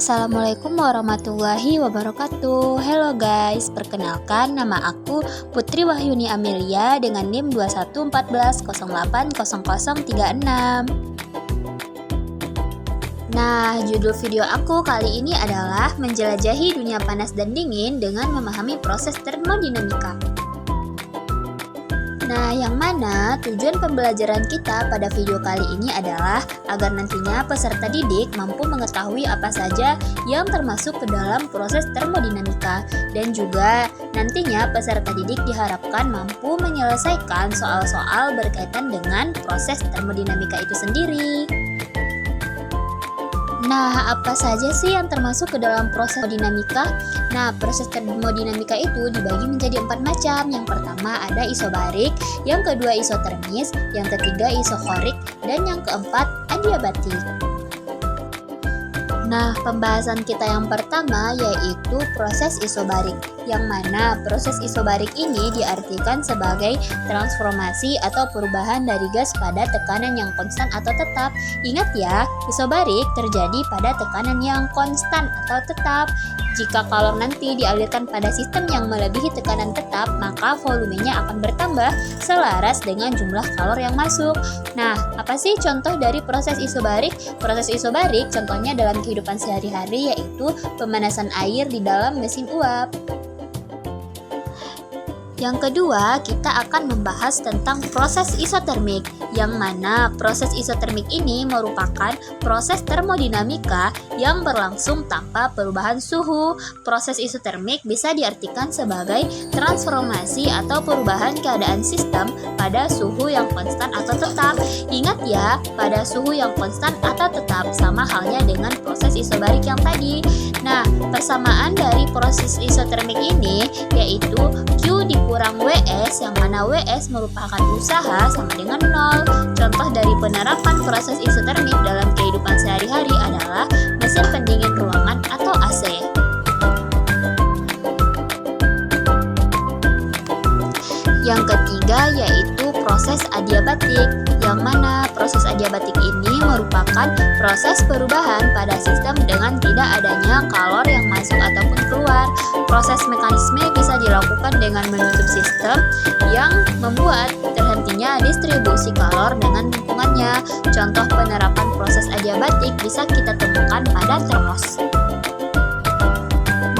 Assalamualaikum warahmatullahi wabarakatuh. Halo guys, perkenalkan nama aku Putri Wahyuni Amelia dengan NIM 2114080036. Nah, judul video aku kali ini adalah menjelajahi dunia panas dan dingin dengan memahami proses termodinamika. Nah, yang mana tujuan pembelajaran kita pada video kali ini adalah agar nantinya peserta didik mampu mengetahui apa saja yang termasuk ke dalam proses termodinamika, dan juga nantinya peserta didik diharapkan mampu menyelesaikan soal-soal berkaitan dengan proses termodinamika itu sendiri. Nah, apa saja sih yang termasuk ke dalam proses termodinamika? Nah, proses termodinamika itu dibagi menjadi 4 macam. Yang pertama ada isobarik, yang kedua isotermis, yang ketiga isokorik, dan yang keempat adiabatik. Nah, pembahasan kita yang pertama yaitu proses isobarik, yang mana proses isobarik ini diartikan sebagai transformasi atau perubahan dari gas pada tekanan yang konstan atau tetap. Ingat ya, isobarik terjadi pada tekanan yang konstan atau tetap. Jika kalor nanti dialirkan pada sistem yang melebihi tekanan tetap, maka volumenya akan bertambah selaras dengan jumlah kalor yang masuk. Nah, apa sih contoh dari proses isobarik? Proses isobarik contohnya dalam kehidupan sehari-hari yaitu pemanasan air di dalam mesin uap. Yang kedua, kita akan membahas tentang proses isotermik, yang mana proses isotermik ini merupakan proses termodinamika yang berlangsung tanpa perubahan suhu. Proses isotermik bisa diartikan sebagai transformasi atau perubahan keadaan sistem pada suhu yang konstan atau tetap. Ingat ya, pada suhu yang konstan atau tetap, sama halnya dengan proses isobarik yang tadi. Nah, persamaan dari proses isotermik ini yaitu Q dikurang WS, yang mana WS merupakan usaha sama dengan 0. Contoh dari penerapan proses isotermik dalam kehidupan sehari-hari adalah mesin pendingin ruangan atau AC. Yang ketiga yaitu proses adiabatik, yang mana proses adiabatik ini merupakan proses perubahan pada sistem dengan tidak adanya kalor yang masuk ataupun keluar. Proses mekanisme bisa dilakukan dengan menutup sistem yang membuat terhentinya distribusi kalor dengan lingkungannya. Contoh penerapan proses adiabatik bisa kita temukan pada termos.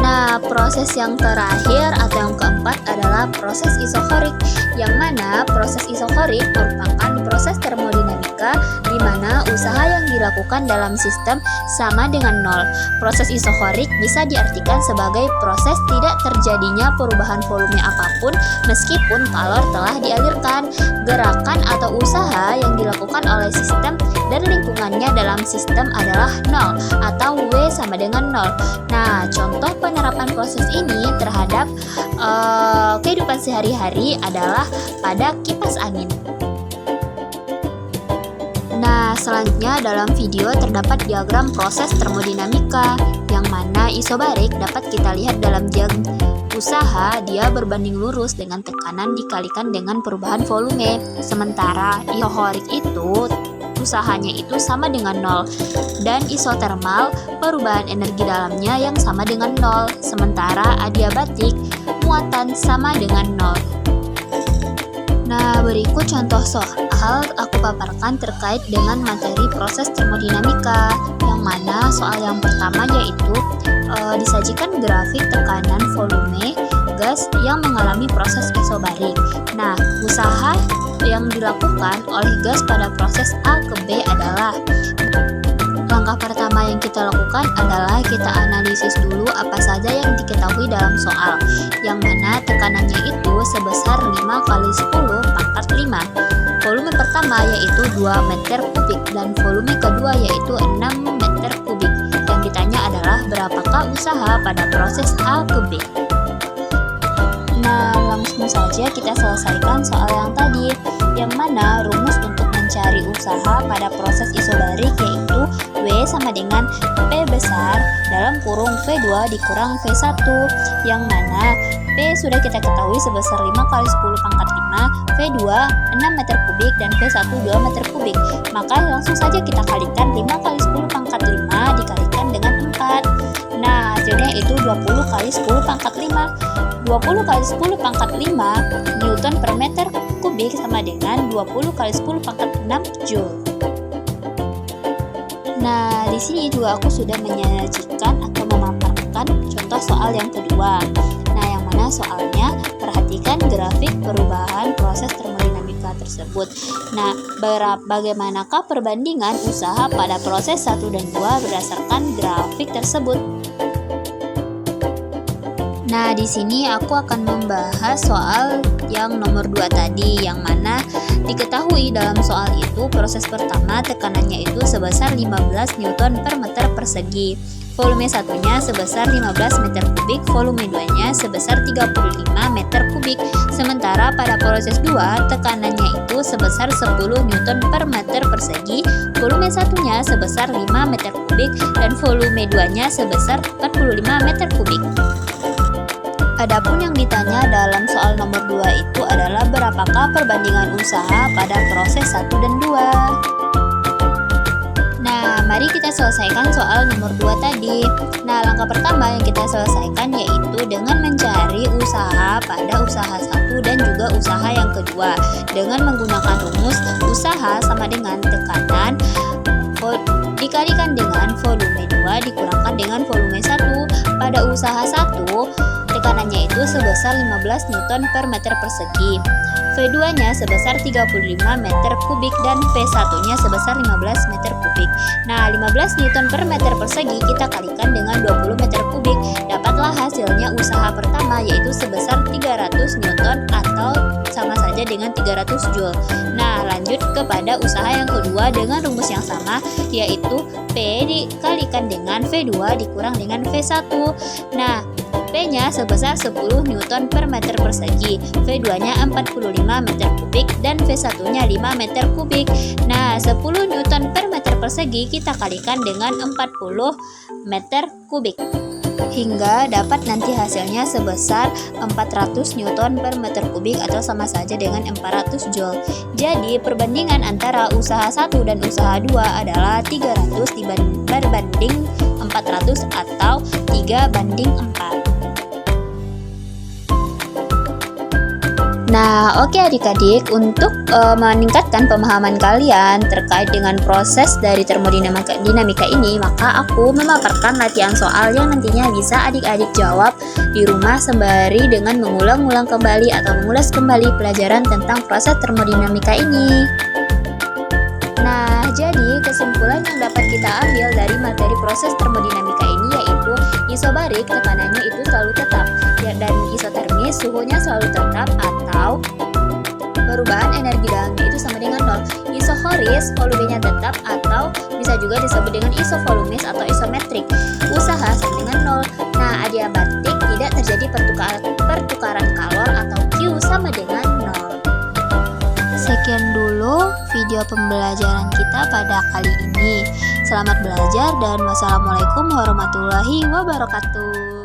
Nah, proses yang terakhir atau yang keempat adalah proses isokorik, yang mana proses isokorik merupakan proses termodinamika di mana usaha yang dilakukan dalam sistem sama dengan 0. Proses isokorik bisa diartikan sebagai proses tidak terjadinya perubahan volume apapun meskipun kalor telah dialirkan. Gerakan atau usaha yang dilakukan oleh sistem dan lingkungannya dalam sistem adalah 0 atau W sama dengan 0. Nah, contoh penerapan proses ini terhadap kehidupan sehari-hari adalah pada kipas angin. Nah, selanjutnya dalam video terdapat diagram proses termodinamika, yang mana isobarik dapat kita lihat dalam diagram usaha dia berbanding lurus dengan tekanan dikalikan dengan perubahan volume. Sementara isokorik itu usahanya itu sama dengan 0, dan isotermal perubahan energi dalamnya yang sama dengan 0, sementara adiabatik muatan sama dengan 0. Nah, berikut contoh soal aku paparkan terkait dengan materi proses termodinamika, yang mana soal yang pertama yaitu disajikan grafik tekanan volume gas yang mengalami proses isobarik. Nah, usaha yang dilakukan oleh gas pada proses A ke B adalah: langkah pertama yang kita lakukan adalah kita analisis dulu apa saja yang diketahui dalam soal, yang mana tekanannya itu sebesar 5 kali 10 pangkat 5. Volume pertama yaitu 2 meter kubik dan volume kedua yaitu 6 meter kubik. Yang ditanya adalah berapakah usaha pada proses A ke B. Nah, langsung saja kita selesaikan soal yang tadi, yang mana rumus untuk mencari usaha pada proses isobarik yaitu W sama dengan P besar dalam kurung V2 dikurang V1, yang mana P sudah kita ketahui sebesar 5 kali 10 pangkat 5, V2 6 meter kubik, dan V1 2 meter kubik. Maka langsung saja kita kalikan 5 kali 10 pangkat 5 dikalikan dengan 4. kali 10 pangkat 5. 20 kali 10 pangkat 5 Newton per meter kubik sama dengan 20 kali 10 pangkat 6 Joule. Nah, di sini juga aku sudah menyajikan atau memaparkan contoh soal yang kedua. Nah, yang mana soalnya perhatikan grafik perubahan proses termodinamika tersebut. Nah, bagaimanakah perbandingan usaha pada proses 1 dan 2 berdasarkan grafik tersebut? Nah, di sini aku akan membahas soal yang nomor 2 tadi, yang mana diketahui dalam soal itu proses pertama tekanannya itu sebesar 15 Newton per meter persegi. Volume satunya sebesar 15 meter kubik, volume 2-nya sebesar 35 meter kubik. Sementara pada proses 2, tekanannya itu sebesar 10 Newton per meter persegi, volume satunya sebesar 5 meter kubik, dan volume 2-nya sebesar 45 meter kubik. Adapun yang ditanya dalam soal nomor 2 itu adalah berapakah perbandingan usaha pada proses 1 dan 2. Nah, mari kita selesaikan soal nomor 2 tadi. Nah, langkah pertama yang kita selesaikan yaitu dengan mencari usaha pada usaha 1 dan juga usaha yang kedua. Dengan menggunakan rumus usaha sama dengan tekanan dikalikan dengan volume 2 dikurangkan dengan volume 1. Pada usaha 1, tekanannya itu sebesar 15 Newton per meter persegi, V2-nya sebesar 35 meter kubik, dan V1-nya sebesar 15 meter kubik. Nah, 15 Newton per meter persegi kita kalikan dengan 20 meter kubik. Dapatlah hasilnya usaha pertama yaitu sebesar 300 Newton atau sama saja dengan 300 Joule. Nah, lanjut kepada usaha yang kedua dengan rumus yang sama yaitu P dikalikan dengan V2 dikurang dengan V1. Nah, P-nya sebesar 10 Newton per meter persegi, V2-nya 45 meter kubik, dan V1-nya 5 meter kubik. Nah, 10 Newton per meter persegi kita kalikan dengan 40 meter kubik, hingga dapat nanti hasilnya sebesar 400 Newton per meter kubik atau sama saja dengan 400 Joule. Jadi, perbandingan antara usaha 1 dan usaha 2 adalah 300 berbanding 400 atau 3 banding 4. Nah, oke adik-adik, untuk meningkatkan pemahaman kalian terkait dengan proses dari termodinamika ini, maka aku memaparkan latihan soal yang nantinya bisa adik-adik jawab di rumah sembari dengan mengulang-ulang kembali atau mengulas kembali pelajaran tentang proses termodinamika ini. Nah, jadi kesimpulan yang dapat kita ambil dari materi proses termodinamika ini yaitu isobarik tekanannya itu selalu tetap, dan isotermis suhunya selalu tetap atau perubahan energi dalamnya itu sama dengan 0. Isohoris volumenya tetap atau bisa juga disebut dengan isovolumis atau isometrik. Usaha sama dengan 0. Nah, adiabatik tidak terjadi pertukaran kalor atau Q sama dengan 0. Sekian dulu video pembelajaran kita pada kali ini. Selamat belajar dan wassalamualaikum warahmatullahi wabarakatuh.